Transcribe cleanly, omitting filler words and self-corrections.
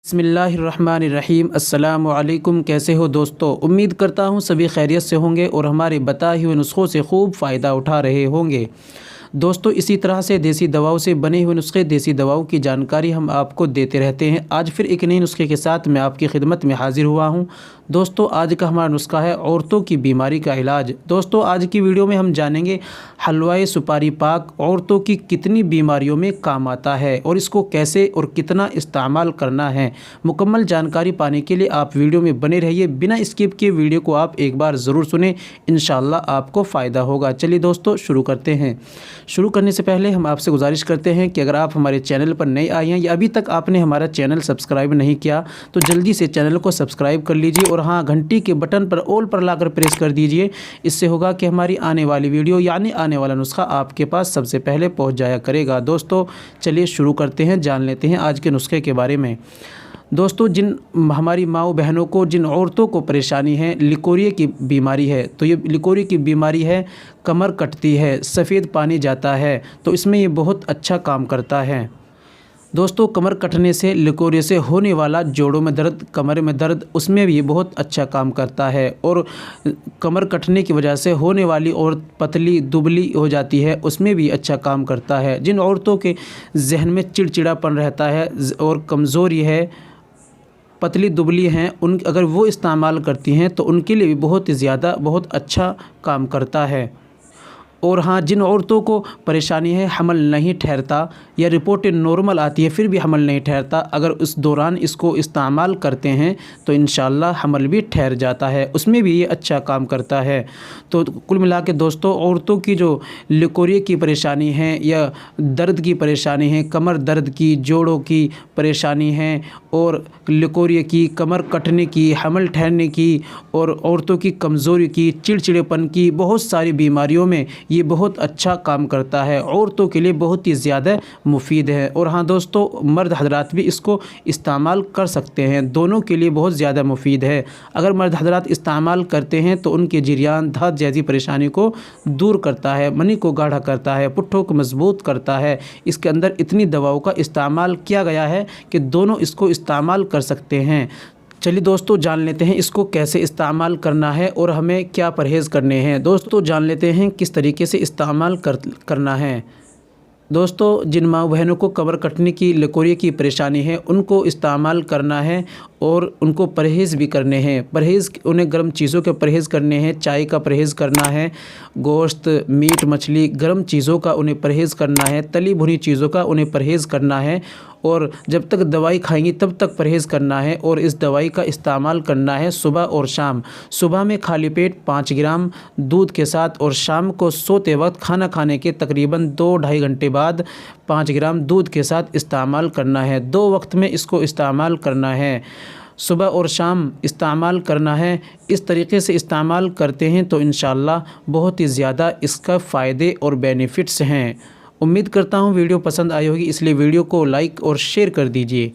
बिस्मिल्लाहिर्रहमानिर्रहीम। अस्सलाम वालेकुम। कैसे हो दोस्तों? उम्मीद करता हूँ सभी खैरियत से होंगे और हमारे बताए हुए नुस्खों से खूब फ़ायदा उठा रहे होंगे। दोस्तों, इसी तरह से देसी दवाओं से बने हुए नुस्खे, देसी दवाओं की जानकारी हम आपको देते रहते हैं। आज फिर एक नए नुस्खे के साथ मैं आपकी खिदमत में हाजिर हुआ हूँ। दोस्तों, आज का हमारा नुस्खा है औरतों की बीमारी का इलाज। दोस्तों, आज की वीडियो में हम जानेंगे हलवाए सुपारी पाक औरतों की कितनी बीमारियों में काम आता है और इसको कैसे और कितना इस्तेमाल करना है। मुकम्मल जानकारी पाने के लिए आप वीडियो में बने रहिए। बिना स्किप किए वीडियो को आप एक बार ज़रूर सुनें, इंशाअल्लाह आपको फ़ायदा होगा। चलिए दोस्तों, शुरू करते हैं। शुरू करने से पहले हम आपसे गुजारिश करते हैं कि अगर आप हमारे चैनल पर नए आए हैं या अभी तक आपने हमारा चैनल सब्सक्राइब नहीं किया तो जल्दी से चैनल को सब्सक्राइब कर लीजिए और हाँ, घंटी के बटन पर ऑल पर लाकर प्रेस कर दीजिए। इससे होगा कि हमारी आने वाली वीडियो यानी आने वाला नुस्खा आपके पास सबसे पहले पहुंच जाया करेगा। दोस्तों, चलिए शुरू करते हैं, जान लेते हैं आज के नुस्खे के बारे में। दोस्तों, जिन हमारी माँओं बहनों को, जिन औरतों को परेशानी है, लिकोरिया की बीमारी है, तो ये लिकोरिया की बीमारी है, कमर कटती है, सफ़ेद पानी जाता है, तो इसमें ये बहुत अच्छा काम करता है। दोस्तों, कमर कटने से, लिकोरिया से होने वाला जोड़ों में दर्द, कमर में दर्द, उसमें भी ये बहुत अच्छा काम करता है। और कमर कटने की वजह से होने वाली और पतली दुबली हो जाती है, उसमें भी अच्छा काम करता है। जिन औरतों के जहन में चिड़चिड़ापन रहता है और कमज़ोरी है, पतली दुबली हैं, उन अगर वो इस्तेमाल करती हैं तो उनके लिए भी बहुत ज़्यादा बहुत अच्छा काम करता है। और हाँ, जिन औरतों को परेशानी है, हमल नहीं ठहरता या रिपोर्टें नॉर्मल आती है फिर भी हमल नहीं ठहरता, अगर उस दौरान इसको इस्तेमाल करते हैं तो इंशाअल्लाह हमल भी ठहर जाता है, उसमें भी ये अच्छा काम करता है। तो कुल मिला के दोस्तों, औरतों की जो लिकोरिया की परेशानी है या दर्द की परेशानी है, कमर दर्द की, जोड़ों की परेशानी है और लिकोरिया की, कमर कटने की, हमल ठहरने की और औरतों की कमज़ोरी की, चिड़चिड़ेपन की, बहुत सारी बीमारियों में ये बहुत अच्छा काम करता है। औरतों के लिए बहुत ही ज़्यादा मुफीद है। और हाँ दोस्तों, मर्द हजरात भी इसको इस्तेमाल कर सकते हैं, दोनों के लिए बहुत ज़्यादा मुफीद है। अगर मर्द हजरात इस्तेमाल करते हैं तो उनके जिरियान धात जैसी परेशानी को दूर करता है, मनी को गाढ़ा करता है, पुट्ठों को मजबूत करता है। इसके अंदर इतनी दवाओं का इस्तेमाल किया गया है कि दोनों इसको इस्तेमाल कर सकते हैं। चलिए दोस्तों, जान लेते हैं इसको कैसे इस्तेमाल करना है और हमें क्या परहेज़ करने हैं। दोस्तों, जान लेते हैं किस तरीके से इस्तेमाल करना है। दोस्तों, जिन माँ बहनों को कमर कटने की, लिकोरिया की परेशानी है, उनको इस्तेमाल करना है और उनको परहेज़ भी करने हैं। परहेज़, उन्हें गर्म चीज़ों के परहेज़ करने हैं, चाय का परहेज़ करना है, गोश्त, मीट, मछली, गर्म चीज़ों का उन्हें परहेज़ करना है, तली भुनी चीज़ों का उन्हें परहेज़ करना है और जब तक दवाई खाएंगी तब तक परहेज़ करना है। और इस दवाई का इस्तेमाल करना है सुबह और शाम। सुबह में खाली पेट 5 ग्राम दूध के साथ और शाम को सोते वक्त खाना खाने के तकरीबन 2-2.5 घंटे बाद 5 ग्राम दूध के साथ इस्तेमाल करना है। 2 वक्त में इसको इस्तेमाल करना है, सुबह और शाम इस्तेमाल करना है। इस तरीके से इस्तेमाल करते हैं तो इंशाअल्लाह बहुत ही ज़्यादा इसका फ़ायदे और बेनिफिट्स हैं। उम्मीद करता हूँ वीडियो पसंद आई होगी, इसलिए वीडियो को लाइक और शेयर कर दीजिए।